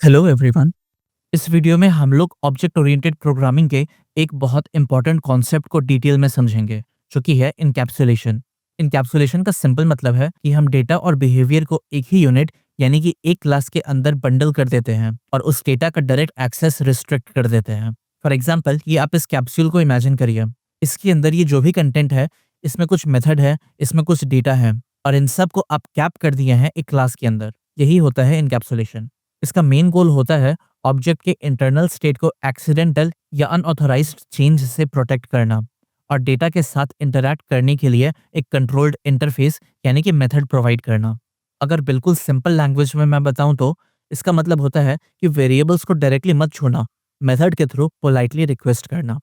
Hello everyone. इस video में हम लोग ऑब्जेक्ट ओरिएंटेड प्रोग्रामिंग के एक बहुत इंपॉर्टेंट कॉन्सेप्ट को डिटेल में समझेंगे, जो कि है इनकैप्सुलेशन। इनकैप्सुलेशन का सिंपल मतलब है कि हम डेटा और बिहेवियर को एक ही यूनिट यानी कि एक क्लास के अंदर बंडल कर देते हैं और उस डेटा का डायरेक्ट एक्सेस रिस्ट्रिक्ट कर देते हैं। फॉर एग्जाम्पल, ये आप इस कैप्सूल को इमेजिन करिए। इसके अंदर ये जो भी कंटेंट है, इसमें कुछ मेथड है, इसमें कुछ डेटा है, और इन सब को आप कैप कर दिए हैं एक क्लास के अंदर। यही होता है इनकैप्सुलेशन। इसका मेन गोल होता है ऑब्जेक्ट के इंटरनल स्टेट को एक्सीडेंटल या अनऑथराइज्ड चेंज से प्रोटेक्ट करना और डेटा के साथ इंटरैक्ट करने के लिए एक कंट्रोल्ड इंटरफेस यानी कि मेथड प्रोवाइड करना। अगर बिल्कुल सिंपल लैंग्वेज में मैं बताऊं तो इसका मतलब होता है कि वेरिएबल्स को डायरेक्टली मत छूना, मेथड के थ्रू पोलाइटली रिक्वेस्ट करना।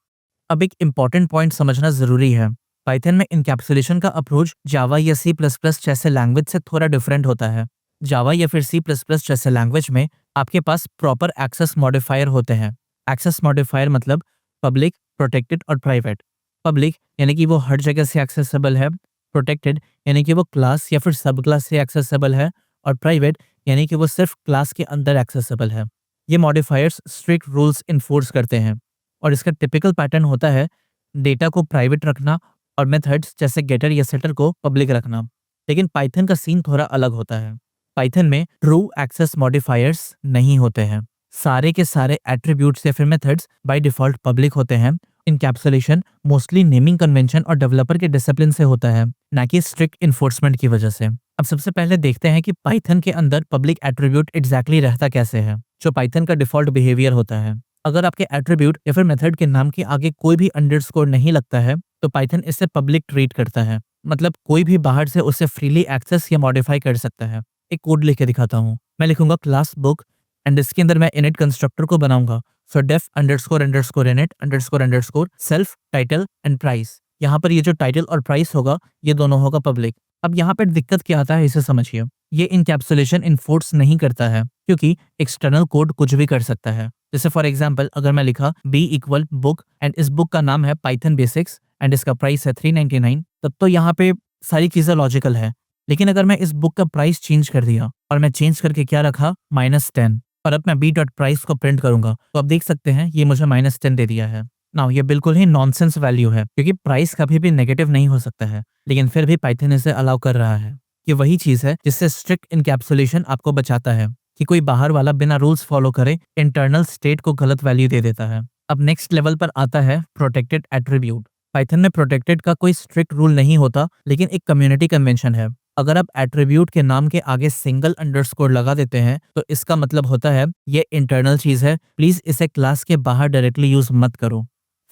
अब एक इम्पॉर्टेंट पॉइंट समझना जरूरी है। पाइथन में इनकैप्सुलेशन का अप्रोच जावा या सी प्लस प्लस जैसे लैंग्वेज से थोड़ा डिफरेंट होता है। जावा या फिर सी प्लस प्लस जैसे लैंग्वेज में आपके पास प्रॉपर एक्सेस मॉडिफायर होते हैं। एक्सेस मॉडिफायर मतलब पब्लिक, प्रोटेक्टेड और प्राइवेट। पब्लिक यानी कि वो हर जगह से एक्सेसिबल है, प्रोटेक्टेड यानी कि वो क्लास या फिर सब क्लास से एक्सेसिबल है, और प्राइवेट यानी कि वो सिर्फ क्लास के अंदर एक्सेसिबल है। ये मॉडिफायर्स स्ट्रिक्ट रूल्स इन्फोर्स करते हैं और इसका टिपिकल पैटर्न होता है डेटा को प्राइवेट रखना और मेथड्स जैसे गेटर या सेटर को पब्लिक रखना। लेकिन पाइथन का सीन थोड़ा अलग होता है। पाइथन में ट्रू एक्सेस मॉडिफायर्स नहीं होते हैं। सारे के सारे एट्रीब्यूट्स या फिर मेथड्स बाय डिफॉल्ट पब्लिक होते हैं। इनकैप्सुलेशन मोस्टली नेमिंग कन्वेंशन और डेवलपर के डिसिप्लिन से होता है, ना कि स्ट्रिक्ट इन्फोर्समेंट की वजह से। अब सबसे पहले देखते हैं कि पाइथन के अंदर पब्लिक एट्रीब्यूट एग्जैक्टली रहता कैसे है, जो पाइथन का डिफॉल्ट बिहेवियर होता है। अगर आपके एट्रीब्यूट या फिर मेथड के नाम के आगे कोई भी अंडरस्कोर नहीं लगता है, तो पाइथन इसे पब्लिक ट्रीट करता है। मतलब कोई भी बाहर से उसे फ्रीली एक्सेस या मॉडिफाई कर सकता है। एक कोड लिख के दिखाता हूँ। मैं लिखूंगा क्लास बुक एंड इसके अंदर मैं इनिट कंस्ट्रक्टर को बनाऊंगा। So def underscore underscore init underscore underscore self title and price. यहाँ पर ये जो टाइटल और प्राइस होगा, ये दोनों होगा पब्लिक। अब यहाँ पर दिक्कत क्या आता है, इसे समझिए। ये इनकैप्सुलेशन इन्फोर्स नहीं करता है, क्योंकि एक्सटर्नल कोड कुछ भी कर सकता है। जैसे फॉर एग्जाम्पल, अगर मैं लिखा बी इक्वल बुक एंड इस बुक का नाम है पाइथन बेसिक्स एंड इसका प्राइस है 399, तब तो यहाँ पे सारी चीजें लॉजिकल है। लेकिन अगर मैं इस बुक का प्राइस चेंज कर दिया और मैं चेंज करके क्या रखा, -10, और अब मैं बी डॉट प्राइस को प्रिंट करूंगा, तो आप देख सकते हैं ये मुझे -10 दे दिया है। नाउ ये बिल्कुल ही नॉनसेंस वैल्यू है, क्योंकि प्राइस कभी भी नेगेटिव नहीं हो सकता है, लेकिन फिर भी पाइथन इसे अलाउ कर रहा है। ये वही चीज है जिससे स्ट्रिक्ट इनकैप्सुलेशन आपको बचाता है कि कोई बाहर वाला बिना रूल्स फॉलो करे इंटरनल स्टेट को गलत वैल्यू दे देता है। अब नेक्स्ट लेवल पर आता है प्रोटेक्टेड एट्रीब्यूट। पाइथन में प्रोटेक्टेड का कोई स्ट्रिक्ट रूल नहीं होता, लेकिन एक कम्युनिटी कन्वेंशन है। अगर आप एट्रीब्यूट के नाम के आगे सिंगल अंडरस्कोर लगा देते हैं, तो इसका मतलब होता है ये इंटरनल चीज है, प्लीज इसे क्लास के बाहर डायरेक्टली यूज मत करो।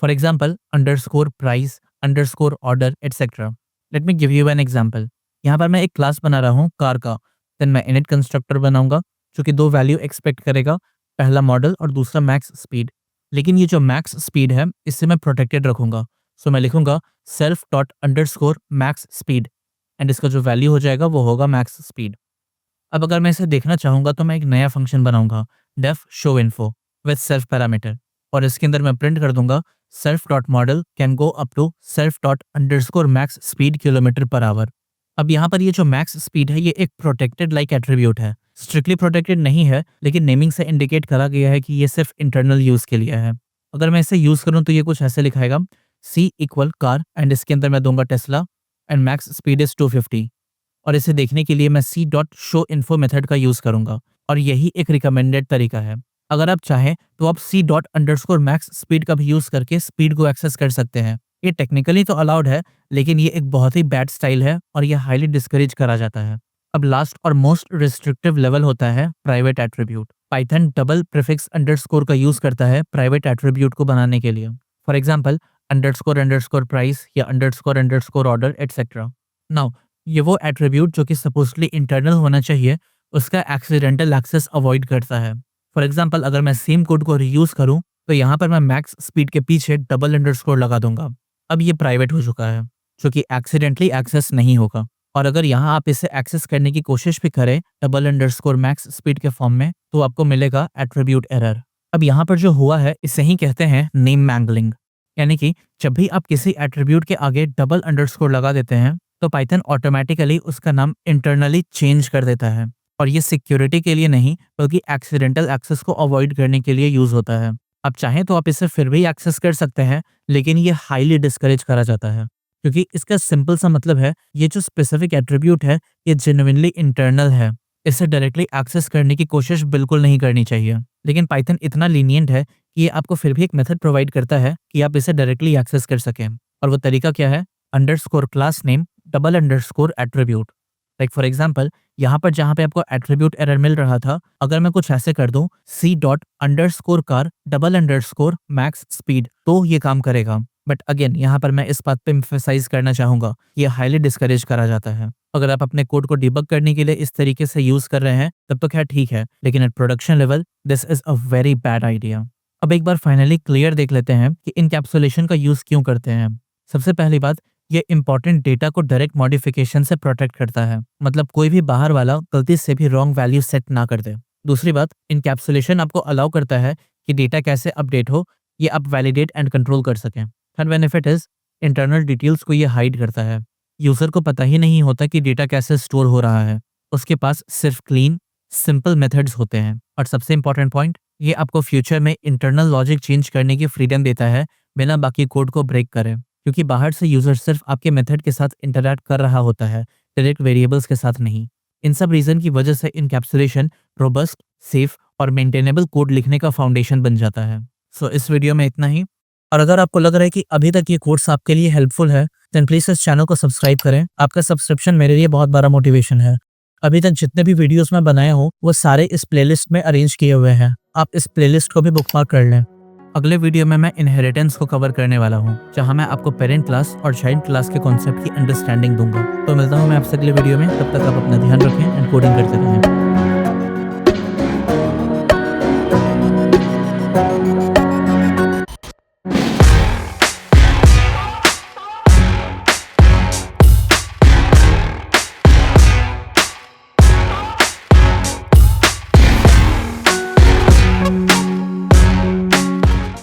For example, underscore price, underscore order etcetera. Let me give you an example. यहाँ पर मैं एक क्लास बना रहा हूँ कार का। देन मैं इनिट कंस्ट्रक्टर बनाऊंगा, जो कि दो वैल्यू एक्सपेक्ट करेगा, पहला मॉडल और दूसरा मैक्स स्पीड। लेकिन ये जो मैक्स स्पीड है, इससे मैं प्रोटेक्टेड रखूंगा। सो मैं लिखूंगा self dot underscore max speed and इसका जो वैल्यू हो जाएगा वो होगा मैक्स स्पीड। अब अगर मैं इसे देखना चाहूंगा, तो मैं एक नया फंक्शन बनाऊंगा, def show info with self parameter, और इसके अंदर मैं प्रिंट कर दूंगा self dot model can go up to self dot underscore max speed kilometre per hour. अब यहाँ पर ये जो मैक्स स्पीड है, ये एक प्रोटेक्टेड लाइक एट्रीब्यूट है। स्ट्रिक्टली प्रोटेक्टेड नहीं है, लेकिन नेमिंग से इंडिकेट करा गया है कि ये सिर्फ इंटरनल यूज के लिए है। अगर मैं इसे यूज करूँ तो ये कुछ ऐसे लिखाएगा, सी इक्वल कार एंड इसके अंदर मैं दूंगा Tesla and max speed is 250। और इसे देखने के लिए मैं c dot show info method का यूज करूंगा, और यही एक रिकमेंडेड तरीका है। अगर आप चाहें तो आप c dot underscore max speed का भी यूज करके स्पीड को एक्सेस कर सकते हैं। ये टेक्निकली तो अलाउड है, लेकिन ये एक बहुत ही बैड स्टाइल है और ये हाईली डिस्करेज करा जाता है। अब लास्ट और मोस्ट रिस्ट्रिक्टिव लेवल होता है private attribute. Python double prefix underscore का यूज करता है प्राइवेट एट्रीब्यूट को बनाने के लिए। For example, underscore underscore price या underscore underscore order etcetera. Now ये वो एट्रीब्यूट जो कि सपोजली इंटरनल होना चाहिए, उसका एक्सीडेंटल एक्सेस अवॉइड करता है। फॉर एग्जाम्पल, अगर मैं सेम कोड को रीयूज करूं, तो यहाँ पर मैं मैक्स स्पीड के पीछे डबल अंडरस्कोर लगा दूंगा। अब ये प्राइवेट हो चुका है, जो कि एक्सीडेंटली एक्सेस नहीं होगा। और अगर यहाँ आप इसे एक्सेस करने की कोशिश भी करें डबल अंडरस्कोर मैक्स स्पीड के फॉर्म में, तो आपको मिलेगा एट्रीब्यूट एरर। अब यहाँ पर जो हुआ है, इसे ही कहते हैं नेम मैंगलिंग। यानी कि जब भी आप किसी एट्रीब्यूट के आगे डबल अंडरस्कोर लगा देते हैं, तो पाइथन ऑटोमेटिकली उसका नाम इंटरनली चेंज कर देता है। और ये सिक्योरिटी के लिए नहीं बल्कि एक्सीडेंटल एक्सेस को अवॉइड करने के लिए यूज होता है। आप चाहें तो आप इसे फिर भी एक्सेस कर सकते हैं, लेकिन ये हाईली डिस्करेज करा जाता है क्योंकि इसका सिंपल सा मतलब है ये जो स्पेसिफिक एट्रीब्यूट है ये जेन्युइनली इंटरनल है। इसे डायरेक्टली एक्सेस करने की कोशिश बिल्कुल नहीं करनी चाहिए। लेकिन पाइथन इतना लीनियंट है कि ये आपको फिर भी एक मेथड प्रोवाइड करता है कि आप इसे डायरेक्टली एक्सेस कर सकें। और वो तरीका क्या है? Underscore class name double underscore attribute. Like for example, यहाँ पर जहाँ पे आपको एट्रीब्यूट एरर मिल रहा था, अगर मैं कुछ ऐसे कर दूं c dot underscore car double underscore max speed, तो ये काम करेगा। बट अगेन यहाँ पर मैं इस बात पे एम्फेसाइज करना चाहूंगा, ये हाईली डिस्करेज करा जाता है। अगर आप अपने कोड को डिबग करने के लिए इस तरीके से यूज कर रहे हैं तब तो खैर ठीक है, लेकिन at production level this is a very bad idea. अब एक बार फाइनली क्लियर देख लेते हैं कि इनकैप्सुलेशन का यूज क्यों करते हैं। सबसे पहली बात, ये इंपॉर्टेंट डेटा को डायरेक्ट मॉडिफिकेशन से प्रोटेक्ट करता है, मतलब कोई भी बाहर वाला गलती से भी रॉन्ग वैल्यू सेट ना कर दे। दूसरी बात, इनकैप्सुलेशन आपको अलाउ करता है कि डेटा कैसे अपडेट हो ये आप वैलिडेट एंड कंट्रोल कर सकें। Third benefit is internal details को ये हाइड करता है। यूजर को पता ही नहीं होता कि डेटा कैसे स्टोर हो रहा है, उसके पास सिर्फ क्लीन सिंपल मेथड्स होते हैं। और सबसे इंपॉर्टेंट पॉइंट, ये आपको फ्यूचर में इंटरनल लॉजिक चेंज करने की फ्रीडम देता है बिना बाकी कोड को ब्रेक करे, क्योंकि बाहर से यूजर सिर्फ आपके मेथड के साथ इंटरैक्ट कर रहा होता है, डायरेक्ट वेरिएबल्स के साथ नहीं। इन सब रीजन की वजह से इनकैप्सुलेशन रोबस्ट, सेफ और मेंटेनेबल कोड लिखने का फाउंडेशन बन जाता है। सो इस वीडियो में इतना ही। और अगर आपको लग रहा है कि अभी तक ये कोर्स आपके लिए हेल्पफुल है, देन प्लीज इस चैनल को सब्सक्राइब करें। आपका सब्सक्रिप्शन मेरे लिए बहुत बड़ा मोटिवेशन है। अभी तक जितने भी वीडियोस मैं बनाया हूँ वो सारे इस प्लेलिस्ट में अरेंज किए हुए हैं, आप इस प्लेलिस्ट को भी बुकमार्क कर लें। अगले वीडियो में मैं इनहेरिटेंस को कवर करने वाला हूँ, जहाँ मैं आपको पेरेंट क्लास और चाइल्ड क्लास के कॉन्सेप्ट की अंडरस्टैंडिंग दूंगा। तो मिलता हूँ मैं आपसे अगले वीडियो में, तब तक आप अपना ध्यान रखें एंड कोडिंग करते रहें।